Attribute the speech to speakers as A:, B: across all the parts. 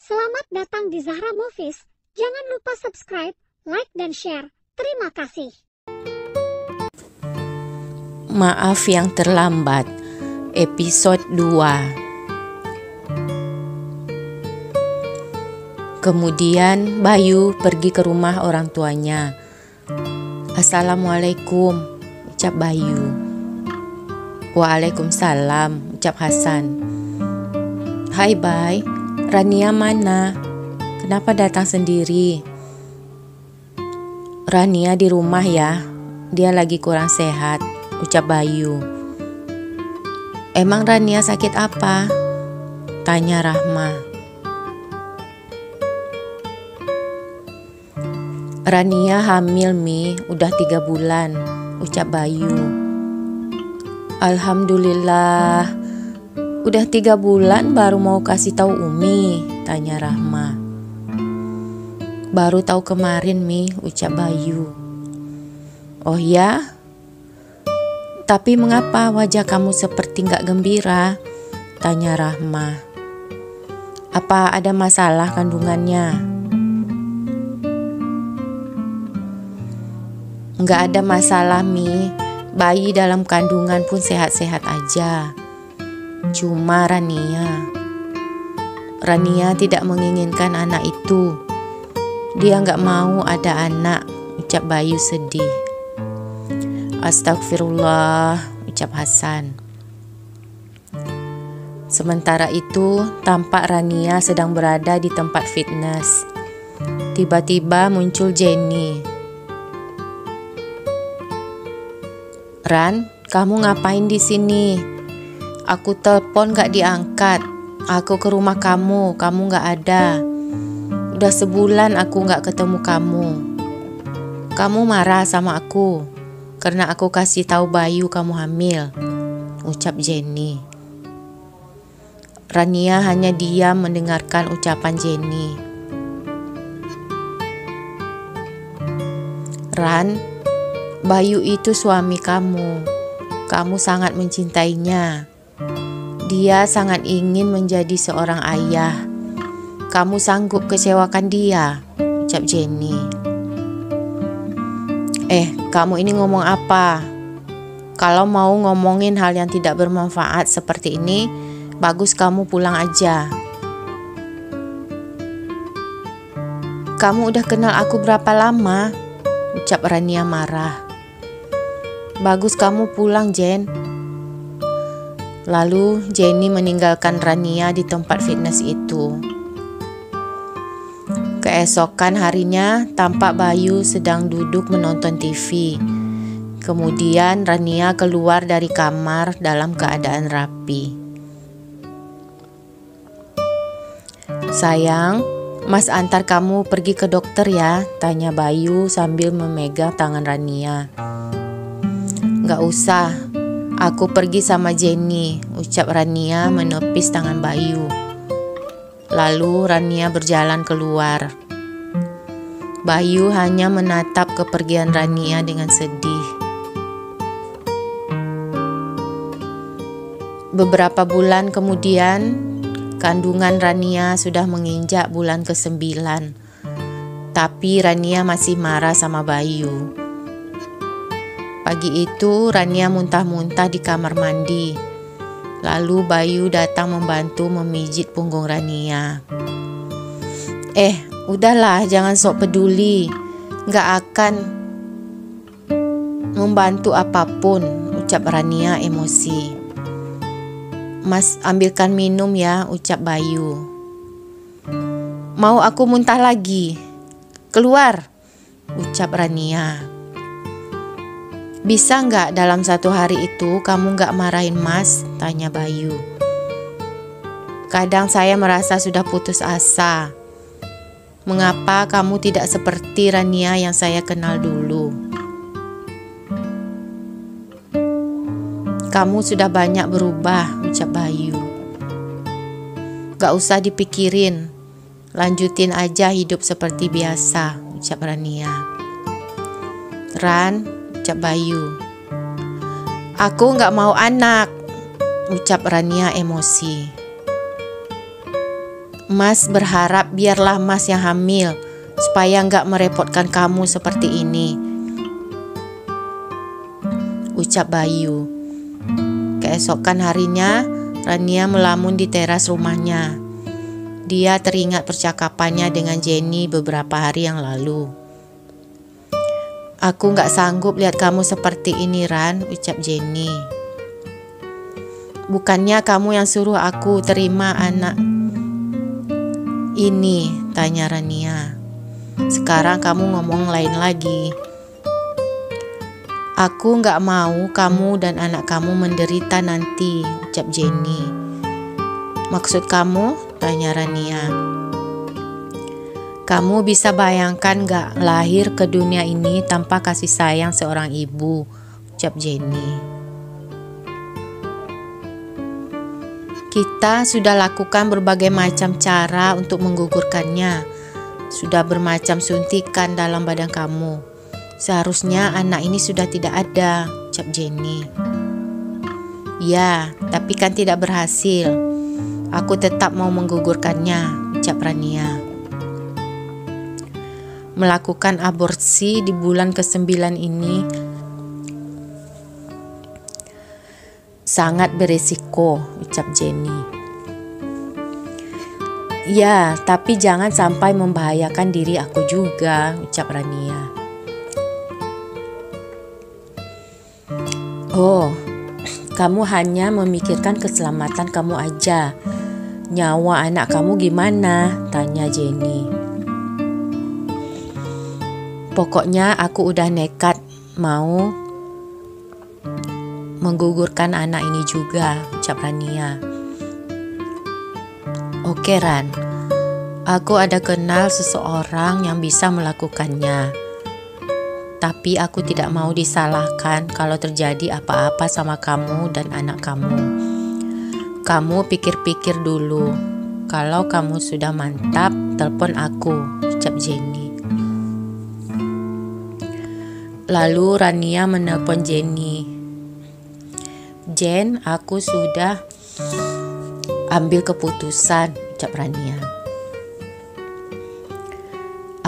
A: Selamat datang di Zahra Movies. Jangan lupa subscribe, like, dan share. Terima kasih.
B: Maaf yang terlambat. Episode 2. Kemudian Bayu pergi ke rumah orang tuanya. Assalamualaikum, ucap Bayu. Waalaikumsalam, ucap Hasan. Hai Bay, Rania mana? Kenapa datang sendiri? Rania di rumah ya, dia lagi kurang sehat, ucap Bayu. Emang Rania sakit apa? Tanya Rahma. Rania hamil Mi, udah 3 bulan, ucap Bayu. Alhamdulillah, udah 3 bulan baru mau kasih tahu Umi, tanya Rahma. Baru tahu kemarin Mi, ucap Bayu. Oh ya? Tapi mengapa wajah kamu seperti gak gembira? Tanya Rahma. Apa ada masalah kandungannya? Nggak ada masalah Mi, bayi dalam kandungan pun sehat-sehat aja. Cuma Rania tidak menginginkan anak itu. Dia nggak mau ada anak, ucap Bayu sedih. Astagfirullah, ucap Hasan. Sementara itu, tampak Rania sedang berada di tempat fitness. Tiba-tiba muncul Jenny. Ran, kamu ngapain di sini? Aku telepon gak diangkat. Aku ke rumah kamu gak ada. Udah sebulan aku gak ketemu kamu. Kamu marah sama aku karena aku kasih tahu Bayu kamu hamil, ucap Jenny. Rania hanya diam mendengarkan ucapan Jenny. Ran, Bayu itu suami kamu. Kamu sangat mencintainya. Dia sangat ingin menjadi seorang ayah. Kamu sanggup kecewakan dia, ucap Jenny. Kamu ini ngomong apa? Kalau mau ngomongin hal yang tidak bermanfaat seperti ini, bagus kamu pulang aja. Kamu udah kenal aku berapa lama? Ucap Rania marah. Bagus kamu pulang, Jen. Lalu Jenny meninggalkan Rania di tempat fitness itu. Keesokan harinya tampak Bayu sedang duduk menonton TV. Kemudian Rania keluar dari kamar dalam keadaan rapi. Sayang, Mas antar kamu pergi ke dokter ya, tanya Bayu sambil memegang tangan Rania. Gak usah, aku pergi sama Jenny, ucap Rania menepis tangan Bayu. Lalu Rania berjalan keluar. Bayu hanya menatap kepergian Rania dengan sedih. Beberapa bulan kemudian, kandungan Rania sudah menginjak bulan ke-9. Tapi Rania masih marah sama Bayu. Pagi itu Rania muntah-muntah di kamar mandi. Lalu Bayu datang membantu memijit punggung Rania. Udahlah, jangan sok peduli. Gak akan membantu apapun, ucap Rania emosi. Mas, ambilkan minum ya, ucap Bayu. Mau aku muntah lagi? Keluar, ucap Rania. Bisa nggak dalam 1 hari itu kamu nggak marahin Mas? Tanya Bayu. Kadang saya merasa sudah putus asa. Mengapa kamu tidak seperti Rania yang saya kenal dulu? Kamu sudah banyak berubah, ucap Bayu. Gak usah dipikirin. Lanjutin aja hidup seperti biasa, ucap Rania. Ran, ucap Bayu. Aku gak mau anak, ucap Rania emosi. Mas berharap biarlah Mas yang hamil, supaya nggak merepotkan kamu seperti ini, ucap Bayu. Keesokan harinya, Rania melamun di teras rumahnya. Dia teringat percakapannya dengan Jenny beberapa hari yang lalu. Aku nggak sanggup lihat kamu seperti ini, Ran, ucap Jenny. Bukannya kamu yang suruh aku terima anak ini, tanya Rania. Sekarang kamu ngomong lain lagi. Aku nggak mau kamu dan anak kamu menderita nanti, ucap Jenny. Maksud kamu? Tanya Rania. Kamu bisa bayangkan nggak lahir ke dunia ini tanpa kasih sayang seorang ibu, ucap Jenny. Kita sudah lakukan berbagai macam cara untuk menggugurkannya. Sudah bermacam suntikan dalam badan kamu. Seharusnya anak ini sudah tidak ada, ucap Jenny. Ya, tapi kan tidak berhasil. Aku tetap mau menggugurkannya, ucap Rania. Melakukan aborsi di bulan ke-9 ini sangat berisiko, ucap Jenny. Ya, tapi jangan sampai membahayakan diri aku juga, ucap Rania. Oh, kamu hanya memikirkan keselamatan kamu aja. Nyawa anak kamu gimana? Tanya Jenny. Pokoknya aku udah nekat mau menggugurkan anak ini juga, ucap Rania. Oke Ran, aku ada kenal seseorang yang bisa melakukannya. Tapi aku tidak mau disalahkan kalau terjadi apa-apa sama kamu dan anak kamu. Kamu pikir-pikir dulu. Kalau kamu sudah mantap, telepon aku, ucap Jenny. Lalu Rania menelpon Jenny. Jen, aku sudah ambil keputusan, ucap Rania.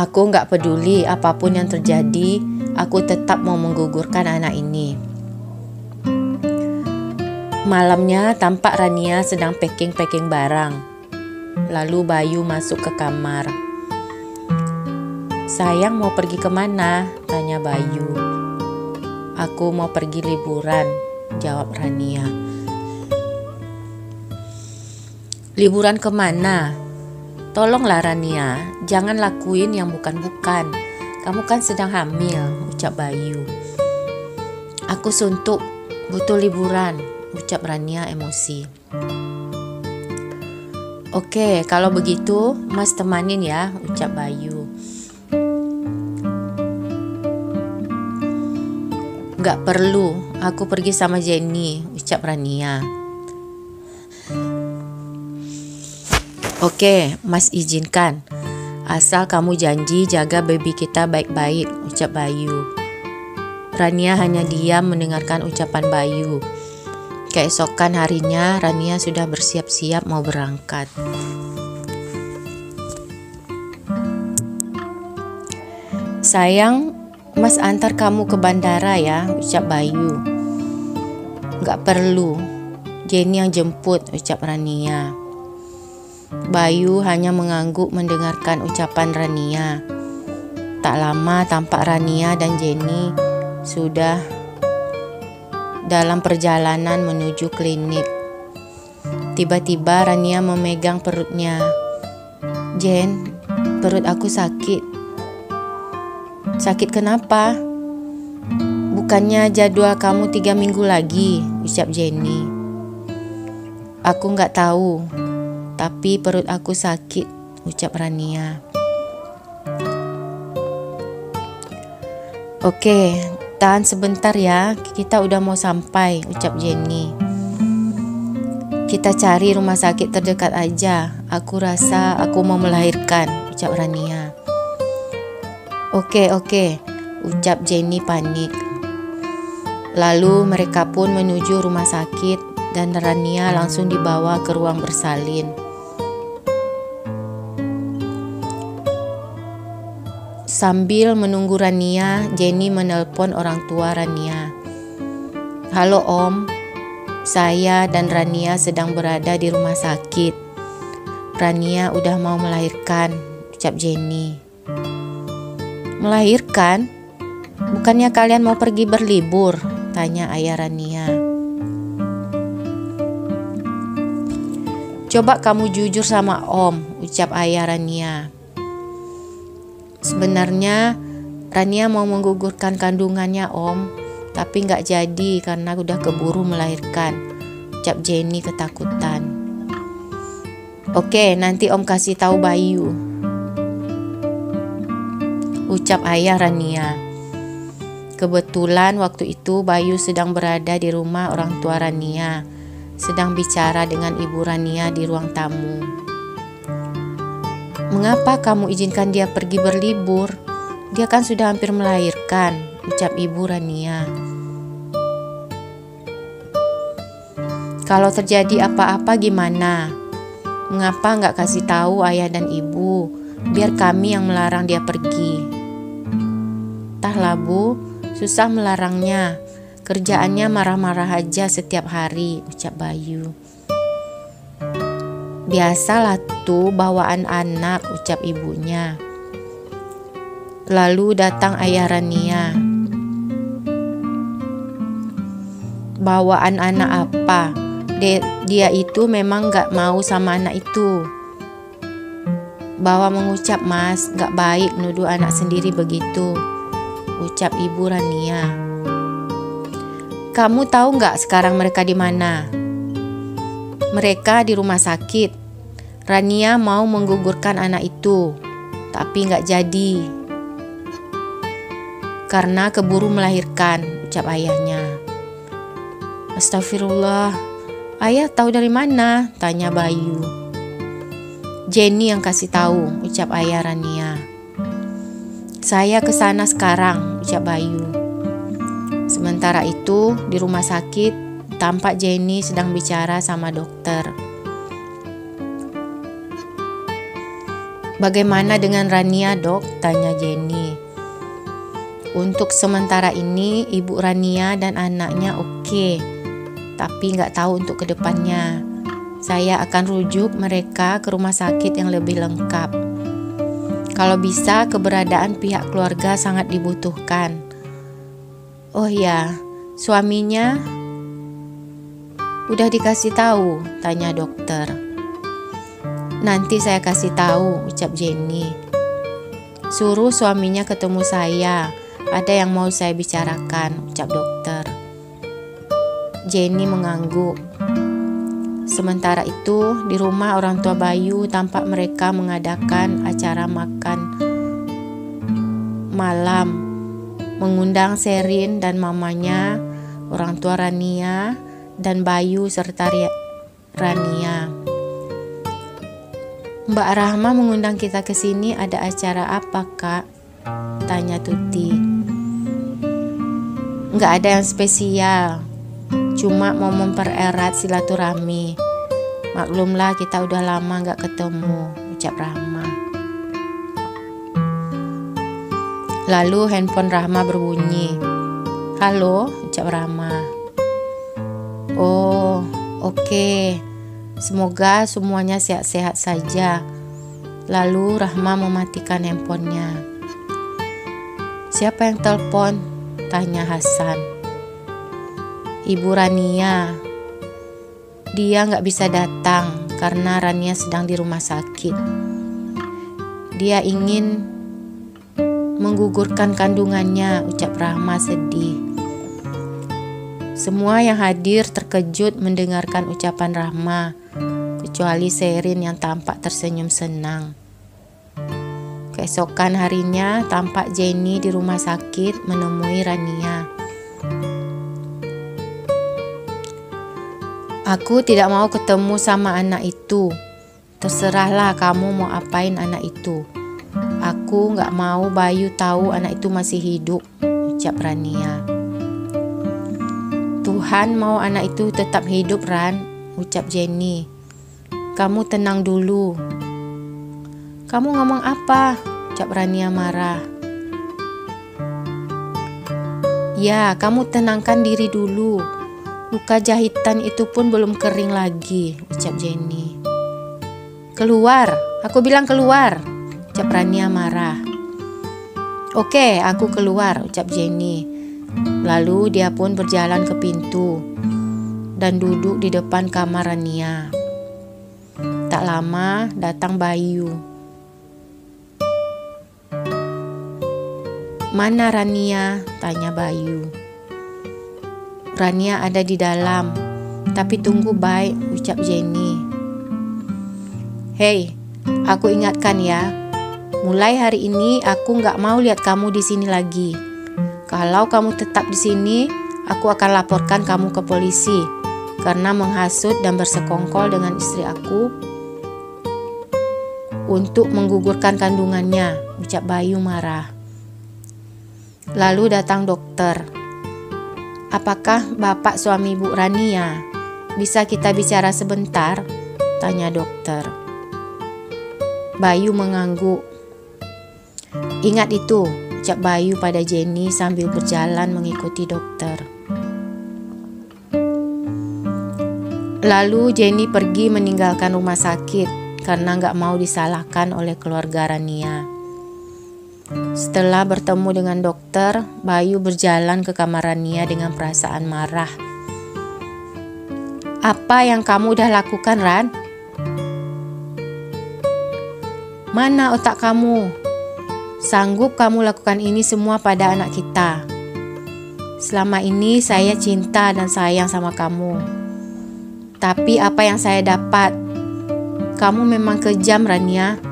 B: Aku gak peduli apapun yang terjadi, aku tetap mau menggugurkan anak ini. Malamnya tampak Rania sedang packing-packing barang. Lalu Bayu masuk ke kamar. Sayang mau pergi kemana? Tanya Bayu. Aku mau pergi liburan, jawab Rania. Liburan kemana? Tolonglah Rania, jangan lakuin yang bukan-bukan. Kamu kan sedang hamil, ucap Bayu. Aku suntuk, butuh liburan, ucap Rania emosi. Oke, kalau begitu Mas temanin ya, ucap Bayu. Gak perlu, aku pergi sama Jenny, ucap Rania. Oke, Mas izinkan. Asal kamu janji jaga baby kita baik-baik, ucap Bayu. Rania hanya diam mendengarkan ucapan Bayu. Keesokan harinya, Rania sudah bersiap-siap mau berangkat. Sayang, Mas antar kamu ke bandara ya, ucap Bayu. Gak perlu, Jenny yang jemput, ucap Rania. Bayu hanya mengangguk mendengarkan ucapan Rania. Tak lama tampak Rania dan Jenny sudah dalam perjalanan menuju klinik. Tiba-tiba Rania memegang perutnya. Jen, perut aku sakit. Sakit kenapa? Bukannya jadwal kamu 3 minggu lagi, ucap Jenny. Aku gak tahu, tapi perut aku sakit, ucap Rania. Oke, tahan sebentar ya, kita udah mau sampai, ucap Jenny. Kita cari rumah sakit terdekat aja, aku rasa aku mau melahirkan, ucap Rania. Oke, ucap Jenny panik. Lalu mereka pun menuju rumah sakit dan Rania langsung dibawa ke ruang bersalin. Sambil menunggu Rania, Jenny menelpon orang tua Rania. "Halo Om, saya dan Rania sedang berada di rumah sakit. Rania udah mau melahirkan," ucap Jenny. "Melahirkan? Bukannya kalian mau pergi berlibur?" tanya ayah Rania. "Coba kamu jujur sama Om," ucap ayah Rania. "Sebenarnya Rania mau menggugurkan kandungannya Om, tapi gak jadi karena udah keburu melahirkan," ucap Jenny ketakutan. "Oke, nanti Om kasih tahu Bayu," ucap ayah Rania. Kebetulan waktu itu Bayu sedang berada di rumah orang tua Rania, sedang bicara dengan ibu Rania di ruang tamu. "Mengapa kamu izinkan dia pergi berlibur? Dia kan sudah hampir melahirkan," ucap ibu Rania. "Kalau terjadi apa-apa gimana? Mengapa nggak kasih tahu ayah dan ibu? Biar kami yang melarang dia pergi." "Entahlah Bu, susah melarangnya. Kerjaannya marah-marah aja setiap hari," ucap Bayu. "Biasalah tuh bawaan anak," ucap ibunya. Lalu datang ayah Rania. "Bawaan anak apa? Dia itu memang gak mau sama anak itu." "Bawa mengucap Mas, gak baik nuduh anak sendiri begitu," ucap ibu Rania. "Kamu tahu gak sekarang mereka di mana?" "Mereka di rumah sakit. Rania mau menggugurkan anak itu, tapi gak jadi karena keburu melahirkan," ucap ayahnya. "Astagfirullah, ayah tahu dari mana?" tanya Bayu. "Jenny yang kasih tahu," ucap ayah Rania. "Saya kesana sekarang," ucap Bayu. Sementara itu di rumah sakit tampak Jenny sedang bicara sama dokter. "Bagaimana dengan Rania, Dok?" tanya Jenny. "Untuk sementara ini ibu Rania dan anaknya oke, tapi nggak tahu untuk kedepannya. Saya akan rujuk mereka ke rumah sakit yang lebih lengkap. Kalau bisa keberadaan pihak keluarga sangat dibutuhkan. Oh ya, suaminya udah dikasih tahu?" tanya dokter. "Nanti saya kasih tahu," ucap Jenny. "Suruh suaminya ketemu saya. Ada yang mau saya bicarakan," ucap dokter. Jenny mengangguk. Sementara itu, di rumah orang tua Bayu tampak mereka mengadakan acara makan malam, mengundang Sherin dan mamanya, orang tua Rania, dan Bayu serta Rania. "Mbak Rahma mengundang kita ke sini, ada acara apa, Kak?" tanya Tuti. "Nggak ada yang spesial, cuma mau mempererat silaturahmi. Maklumlah kita udah lama nggak ketemu," ucap Rahma. Lalu handphone Rahma berbunyi. "Halo," ucap Rahma. "Oh, oke. Semoga semuanya sehat-sehat saja." Lalu Rahma mematikan handphonenya. "Siapa yang telepon?" tanya Hasan. "Ibu Rania. Dia gak bisa datang karena Rania sedang di rumah sakit. Dia ingin menggugurkan kandungannya," ucap Rahma sedih. Semua yang hadir terkejut mendengarkan ucapan Rahma, kecuali Sherin yang tampak tersenyum senang. Keesokan harinya tampak Jenny di rumah sakit menemui Rania. "Aku tidak mau ketemu sama anak itu. Terserahlah kamu mau apain anak itu. Aku gak mau Bayu tahu anak itu masih hidup," ucap Rania. "Tuhan mau anak itu tetap hidup, Ran," ucap Jenny. "Kamu tenang dulu." "Kamu ngomong apa?" ucap Rania marah. Ya, kamu tenangkan diri dulu. Luka jahitan itu pun belum kering lagi, ucap Jenny. Keluar, aku bilang keluar, ucap Rania marah. Oke, aku keluar, ucap Jenny. Lalu dia pun berjalan ke pintu dan duduk di depan kamar Rania. Tak lama datang Bayu. Mana Rania? Tanya Bayu. Rania ada di dalam, tapi tunggu baik, ucap Jenny. Hei, aku ingatkan ya, mulai hari ini aku gak mau lihat kamu di sini lagi. Kalau kamu tetap di sini, aku akan laporkan kamu ke polisi karena menghasut dan bersekongkol dengan istri aku untuk menggugurkan kandungannya, ucap Bayu marah. Lalu datang dokter. Apakah bapak suami Bu Rania? Bisa kita bicara sebentar? Tanya dokter. Bayu mengangguk. Ingat itu, ucap Bayu pada Jenny sambil berjalan mengikuti dokter. Lalu Jenny pergi meninggalkan rumah sakit karena gak mau disalahkan oleh keluarga Rania. Setelah bertemu dengan dokter, Bayu berjalan ke kamar Rania dengan perasaan marah. Apa yang kamu udah lakukan, Ran? Mana otak kamu? Sanggup kamu lakukan ini semua pada anak kita? Selama ini saya cinta dan sayang sama kamu. Tapi apa yang saya dapat? Kamu memang kejam, Rania.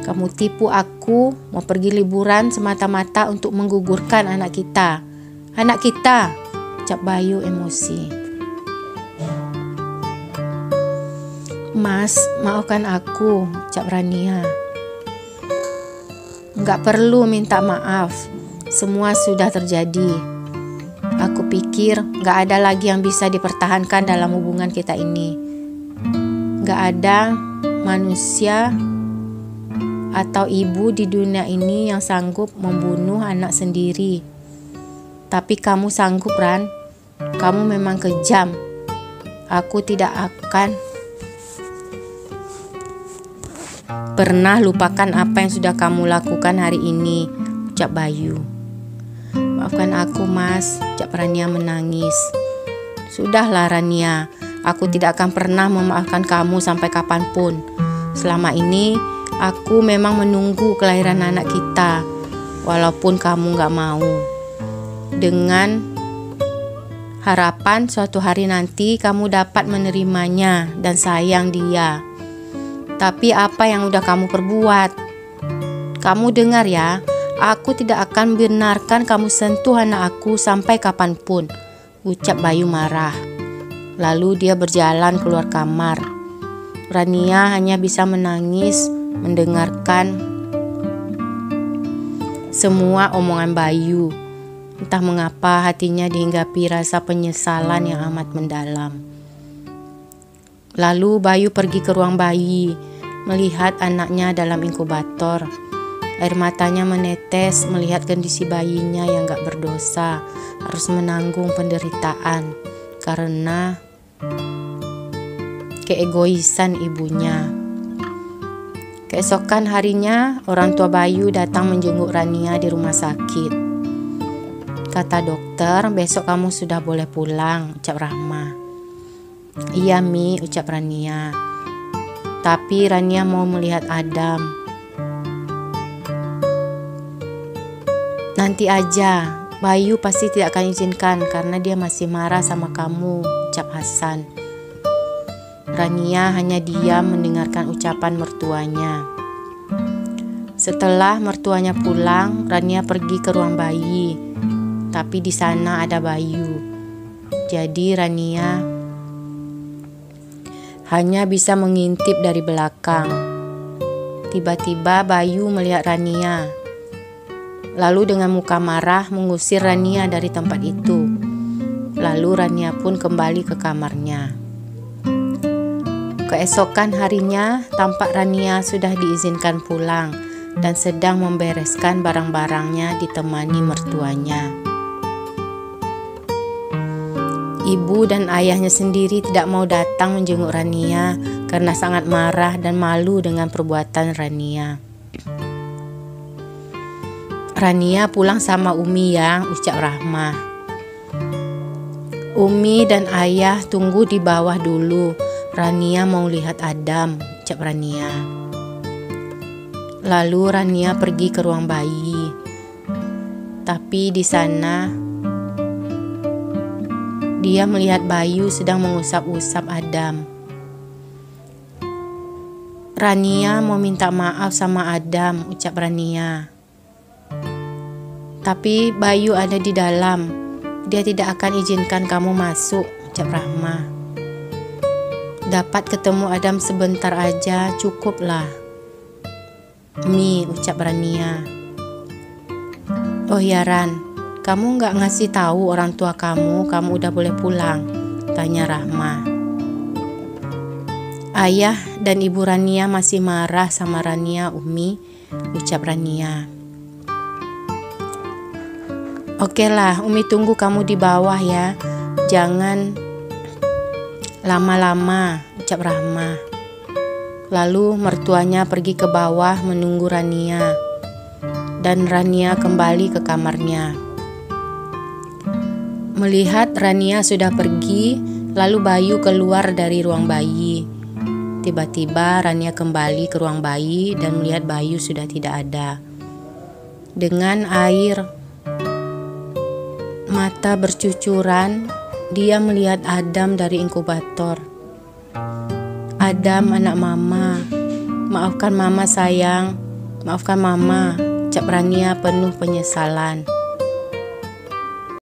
B: Kamu tipu aku mau pergi liburan semata-mata untuk menggugurkan anak kita. Anak kita, ucap Bayu emosi. Mas, maafkan aku, ucap Rania. Enggak perlu minta maaf, semua sudah terjadi. Aku pikir enggak ada lagi yang bisa dipertahankan dalam hubungan kita ini. Enggak ada manusia atau ibu di dunia ini yang sanggup membunuh anak sendiri. Tapi kamu sanggup, Ran. Kamu memang kejam. Aku tidak akan pernah lupakan apa yang sudah kamu lakukan hari ini, ucap Bayu. Maafkan aku, Mas, ucap Rania menangis. Sudahlah, Rania. Aku tidak akan pernah memaafkan kamu sampai kapanpun. Selama ini aku memang menunggu kelahiran anak kita, walaupun kamu gak mau. Dengan harapan suatu hari nanti kamu dapat menerimanya dan sayang dia. Tapi apa yang udah kamu perbuat? Kamu dengar ya, aku tidak akan benarkan kamu sentuh anak aku sampai kapanpun, ucap Bayu marah. Lalu dia berjalan keluar kamar. Rania hanya bisa menangis mendengarkan semua omongan Bayu. Entah mengapa hatinya dihinggapi rasa penyesalan yang amat mendalam. Lalu Bayu pergi ke ruang bayi, melihat anaknya dalam inkubator. Air matanya menetes melihat kondisi bayinya yang gak berdosa, harus menanggung penderitaan karena keegoisan ibunya. Keesokan harinya, orang tua Bayu datang menjenguk Rania di rumah sakit. Kata dokter, besok kamu sudah boleh pulang, ucap Rahma. Iya Mi, ucap Rania. Tapi Rania mau melihat Adam. Nanti aja, Bayu pasti tidak akan izinkan karena dia masih marah sama kamu, ucap Hasan. Rania hanya diam mendengarkan ucapan mertuanya. Setelah mertuanya pulang, Rania pergi ke ruang bayi. Tapi di sana ada Bayu. Jadi Rania hanya bisa mengintip dari belakang. Tiba-tiba Bayu melihat Rania. Lalu dengan muka marah mengusir Rania dari tempat itu. Lalu Rania pun kembali ke kamarnya. Keesokan harinya, tampak Rania sudah diizinkan pulang dan sedang membereskan barang-barangnya ditemani mertuanya. Ibu dan ayahnya sendiri tidak mau datang menjenguk Rania karena sangat marah dan malu dengan perbuatan Rania. Rania pulang sama Umi ya, ucap Rahma. Umi dan ayah tunggu di bawah dulu. Rania mau lihat Adam, ucap Rania. Lalu Rania pergi ke ruang bayi. Tapi di sana dia melihat Bayu sedang mengusap-usap Adam. Rania mau minta maaf sama Adam, ucap Rania. Tapi Bayu ada di dalam. Dia tidak akan izinkan kamu masuk, ucap Rahma. Dapat ketemu Adam sebentar aja, cukuplah. Mi, ucap Rania. Oh ya Ran, kamu gak ngasih tahu orang tua kamu udah boleh pulang, tanya Rahma. Ayah dan ibu Rania masih marah sama Rania, Umi, ucap Rania. Oke lah, Umi tunggu kamu di bawah ya. Jangan lama-lama, ucap Rahma. Lalu mertuanya pergi ke bawah menunggu Rania. Dan Rania kembali ke kamarnya. Melihat Rania sudah pergi, lalu Bayu keluar dari ruang bayi. Tiba-tiba Rania kembali ke ruang bayi dan melihat Bayu sudah tidak ada. Dengan air mata bercucuran, dia melihat Adam dari inkubator. Adam, anak mama. Maafkan mama sayang. Maafkan mama, ucap Rania penuh penyesalan.